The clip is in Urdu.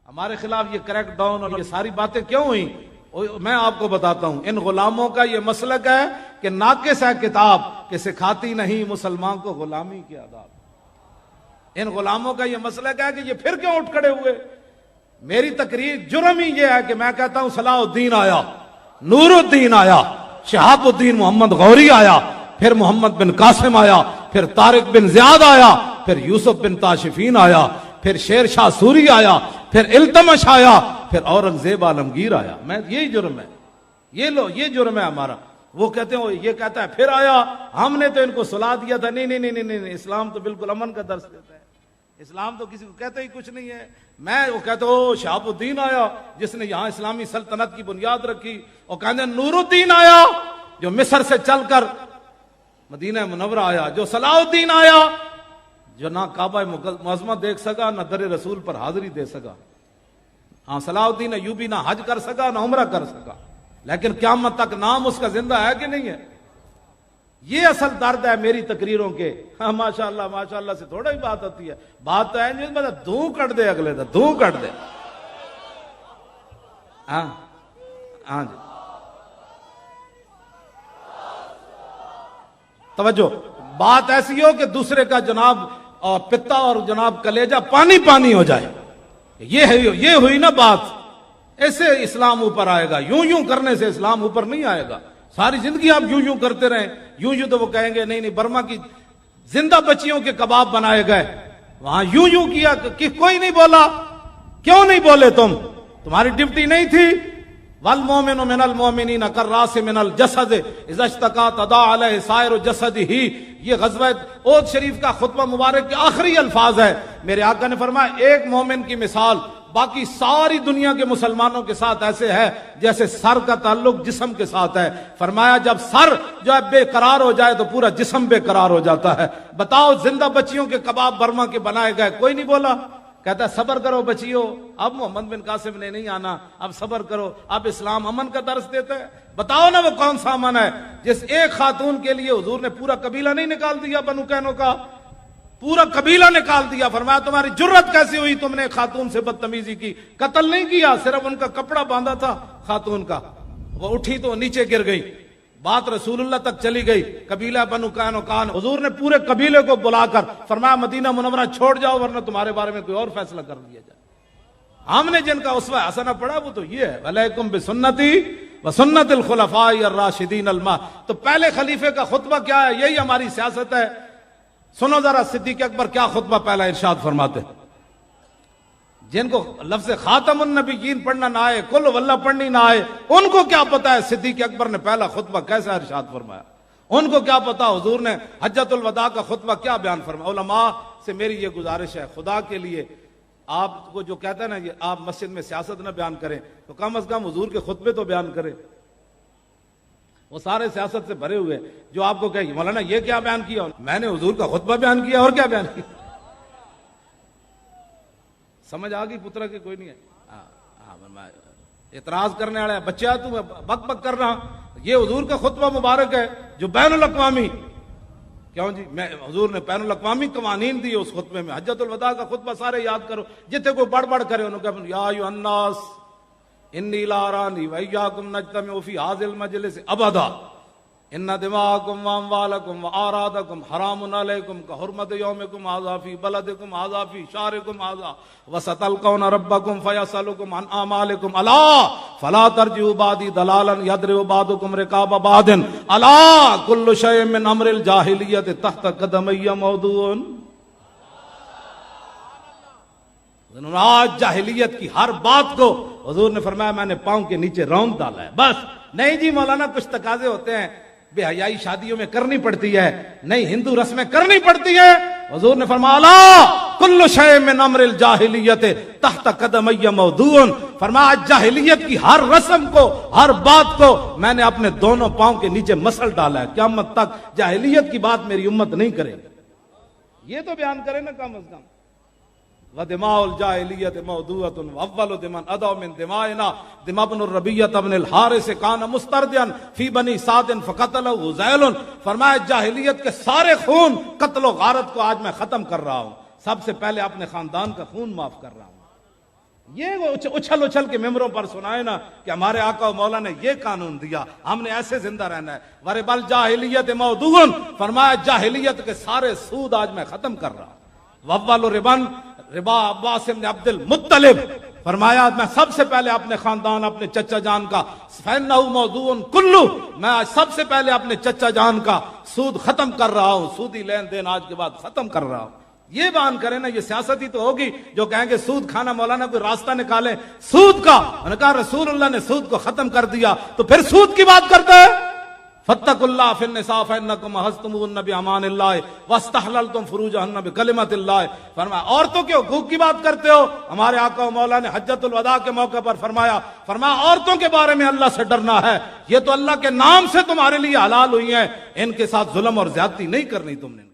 ہمارے خلاف یہ کریک ڈاؤن اور یہ ساری باتیں کیوں ہوئی؟ میں آپ کو بتاتا ہوں، ان غلاموں کا یہ مسلک ہے کہ ناقص ہے کتاب کہ سکھاتی نہیں مسلمان کو غلامی کے آداب۔ ان غلاموں کا یہ مسلک ہے کہ یہ پھر کیوں اٹھ کھڑے ہوئے؟ میری تقریر جرم ہی یہ ہے کہ میں کہتا ہوں صلاح الدین آیا، نور الدین آیا، شہاب الدین محمد غوری آیا، پھر محمد بن قاسم آیا، پھر طارق بن زیاد آیا، پھر یوسف بن تاشفین آیا، پھر شیر شاہ سوری آیا، پھر التمش آیا، پھر اورنگزیب عالمگیر آیا۔ میں یہی جرم ہے، یہ جرم ہے ہمارا۔ وہ کہتے ہیں، یہ کہتا ہے پھر آیا، ہم نے تو ان کو سلا دیا تھا۔ نہیں نہیں نہیں نہیں، اسلام تو بالکل امن کا درس دیتا ہے، اسلام تو کسی کو کہتا ہی کچھ نہیں ہے۔ میں وہ کہتا ہوں شہاب الدین آیا جس نے یہاں اسلامی سلطنت کی بنیاد رکھی، اور کہتے ہیں نور الدین آیا جو مصر سے چل کر مدینہ منورہ آیا، جو صلاح الدین آیا جو نہ کعبہ معظمہ دیکھ سکا، نہ در رسول پر حاضری دے سکا۔ ہاں، صلاح الدین ایوبی نہ حج کر سکا نہ عمرہ کر سکا، لیکن قیامت تک نام اس کا زندہ ہے کہ نہیں ہے؟ یہ اصل درد ہے میری تقریروں کے۔ ہاں ماشاءاللہ سے تھوڑا ہی بات ہوتی ہے، بات تو ہے جس میں دھوں کٹ دے، اگلے دھوں کٹ دے۔ ہاں جی، توجہ، بات ایسی ہو کہ دوسرے کا جناب اور پتا اور جناب کلیجہ پانی پانی ہو جائے، یہ ہوئی نا بات۔ ایسے اسلام اوپر آئے گا، یوں کرنے سے اسلام اوپر نہیں آئے گا۔ ساری زندگی آپ یوں کرتے رہیں، یوں تو وہ کہیں گے نہیں برما کی زندہ بچیوں کے کباب بنائے گئے، وہاں یوں کیا کہ کوئی نہیں بولا۔ کیوں نہیں بولے؟ تمہاری ڈیوٹی نہیں تھی؟ والمؤمن من المؤمنین کالراس من الجسد اذا اشتکا تداعی علیہ سائر جسدہ۔ یہ غزوہ احد شریف کا خطبہ مبارک کے آخری الفاظ ہے۔ میرے آقا نے فرمایا ایک مومن کی مثال باقی ساری دنیا کے مسلمانوں کے ساتھ ایسے ہے جیسے سر کا تعلق جسم کے ساتھ ہے۔ فرمایا جب سر جو ہے بے قرار ہو جائے تو پورا جسم بے قرار ہو جاتا ہے۔ بتاؤ، زندہ بچیوں کے کباب برما کے بنائے گئے، کوئی نہیں بولا۔ کہتا ہے صبر کرو بچیو، اب محمد بن قاسم نے نہیں آنا، اب صبر کرو، اب اسلام امن کا درس دیتا ہے۔ بتاؤ نا وہ کون سا امن ہے جس ایک خاتون کے لیے حضور نے پورا قبیلہ نہیں نکال دیا؟ بنو کینو کا پورا قبیلہ نکال دیا۔ فرمایا تمہاری جرت کیسی ہوئی، تم نے خاتون سے بدتمیزی کی؟ قتل نہیں کیا، صرف ان کا کپڑا باندھا تھا خاتون کا، وہ اٹھی تو نیچے گر گئی، بات رسول اللہ تک چلی گئی۔ قبیلہ بنو قینقاع، حضور نے پورے قبیلے کو بلا کر فرمایا مدینہ منورہ چھوڑ جاؤ ورنہ تمہارے بارے میں کوئی اور فیصلہ کر لیا جائے۔ ہم نے جن کا اسوہ حسنہ پڑھا وہ تو یہ ہے، علیکم بسنتی وسنت الخلفاء الراشدین تو پہلے خلیفے کا خطبہ کیا ہے؟ یہی ہماری سیاست ہے۔ سنو ذرا صدیق اکبر کیا خطبہ پہلا ارشاد فرماتے ہیں۔ جن کو لفظ خاتم النبیین پڑھنا نہ آئے، کل واللہ پڑھنی نہ آئے، ان کو کیا پتا ہے صدیق اکبر نے پہلا خطبہ کیسا ارشاد فرمایا؟ ان کو کیا پتا حضور نے حجۃ الوداع کا خطبہ کیا بیان فرمایا؟ علماء سے میری یہ گزارش ہے، خدا کے لیے آپ کو جو کہتا ہے نا یہ آپ مسجد میں سیاست نہ بیان کریں تو کم از کم حضور کے خطبے تو بیان کریں۔ وہ سارے سیاست سے بھرے ہوئے جو آپ کو کہیں مولانا یہ کیا بیان کیا؟ میں نے حضور کا خطبہ بیان کیا، اور کیا بیان کیا؟ سمجھ آ گئی پترا کہ کوئی نہیں ہے؟ اعتراض کرنے والے بچہ تو بک بک کر رہا، یہ حضور کا خطبہ مبارک ہے جو بین الاقوامی، کیوں جی میں حضور نے بین الاقوامی قوانین دیے اس خطبے میں۔ حجۃ الوداع کا خطبہ سارے یاد کرو، جتنے کوئی بڑھ بڑھ کرے انہوں نے یا ایھا الناس انی لا ارانی وایاکم نجتمع فی ھذا المجلس ابدا ان دماءکم واموالکم واعراضکم حرام علیکم کحرمت یومکم ھذا فی بلدکم ھذا فی شہرکم ھذا وستلقون ربکم فیسألکم عن اعمالکم الا فلا ترجعوا بعدی ضلالا یضرب بعضکم رقاب بعض الا کل شیء من امر الجاہلیۃ تحت قدمی موضوع۔ آج جاہلیت کی ہر بات کو حضور نے فرمایا میں نے پاؤں کے نیچے رونگ ڈالا ہے۔ بس نہیں جی مولانا کچھ تقاضے ہوتے ہیں، بے حیائی شادیوں میں کرنی پڑتی ہے، نہیں ہندو رسمیں کرنی پڑتی ہے۔ حضور نے فرمایا لا کل شیء من امر الجاہلیت تحت قدمی موضوع، فرمایا جاہلیت کی ہر رسم کو، ہر بات کو میں نے اپنے دونوں پاؤں کے نیچے مسل ڈالا ہے، قیامت تک جاہلیت کی بات میری امت نہیں کرے گی۔ یہ تو بیان کرے نا کم از کم۔ وَدِمَاءُ الْجَاهِلِيَّةِ مَوْضُوعَةٌ وَأَوَّلُ دِمَنْ أَدَوْ مِنْ دِمَائِنَا دِمَا بْنُ الرَّبِيَّةَ بْنِ الْحَارِثِ كَانَ مُسْتَرْدِيًا فِي بَنِي سَعْدٍ فَقَتَلَهُ ذَيْلٌ، فرمایا جاہلیت کے سارے خون قتل و غارت کو آج میں ختم کر رہا ہوں، سب سے پہلے اپنے خاندان کا خون معاف کر رہا ہوں۔ یہ وہ اچھل اچھل کے ممبروں پر سنائے نا کہ ہمارے آقا و مولا نے یہ قانون دیا، ہم نے ایسے زندہ رہنا ہے۔ وربل جاہلیت موضوع، فرمایا جاہلیت کے سارے سود آج میں ختم کر رہا ہوں۔ وَأَوَّلُ ربا عباس بن عبد المطلب، فرمایا میں سب سے پہلے اپنے خاندان، اپنے چچا جان کا، فَإِنَّهُ مَوْضُوعٌ كُلُّهُ، میں آج سب سے پہلے اپنے چچا جان کا سود ختم کر رہا ہوں، سودی لین دین آج کے بعد ختم کر رہا ہوں۔ یہ بیان کریں نا، یہ سیاست ہی تو ہوگی جو کہیں گے سود کھانا، مولانا کوئی راستہ نکالے سود کا۔ انہوں نے کہا رسول اللہ نے سود کو ختم کر دیا تو پھر سود کی بات کرتا ہے۔ فاتقوا اللہ فی النساء فانکم اخذتموهن بامان اللہ واستحللتم فروجهن بکلمۃ اللہ۔ فرمایا عورتوں کے حقوق کی بات کرتے ہو، ہمارے آقا و مولا نے حجۃ الوداع کے موقع پر فرمایا عورتوں کے بارے میں اللہ سے ڈرنا ہے، یہ تو اللہ کے نام سے تمہارے لیے حلال ہوئی ہیں، ان کے ساتھ ظلم اور زیادتی نہیں کرنی تم نے۔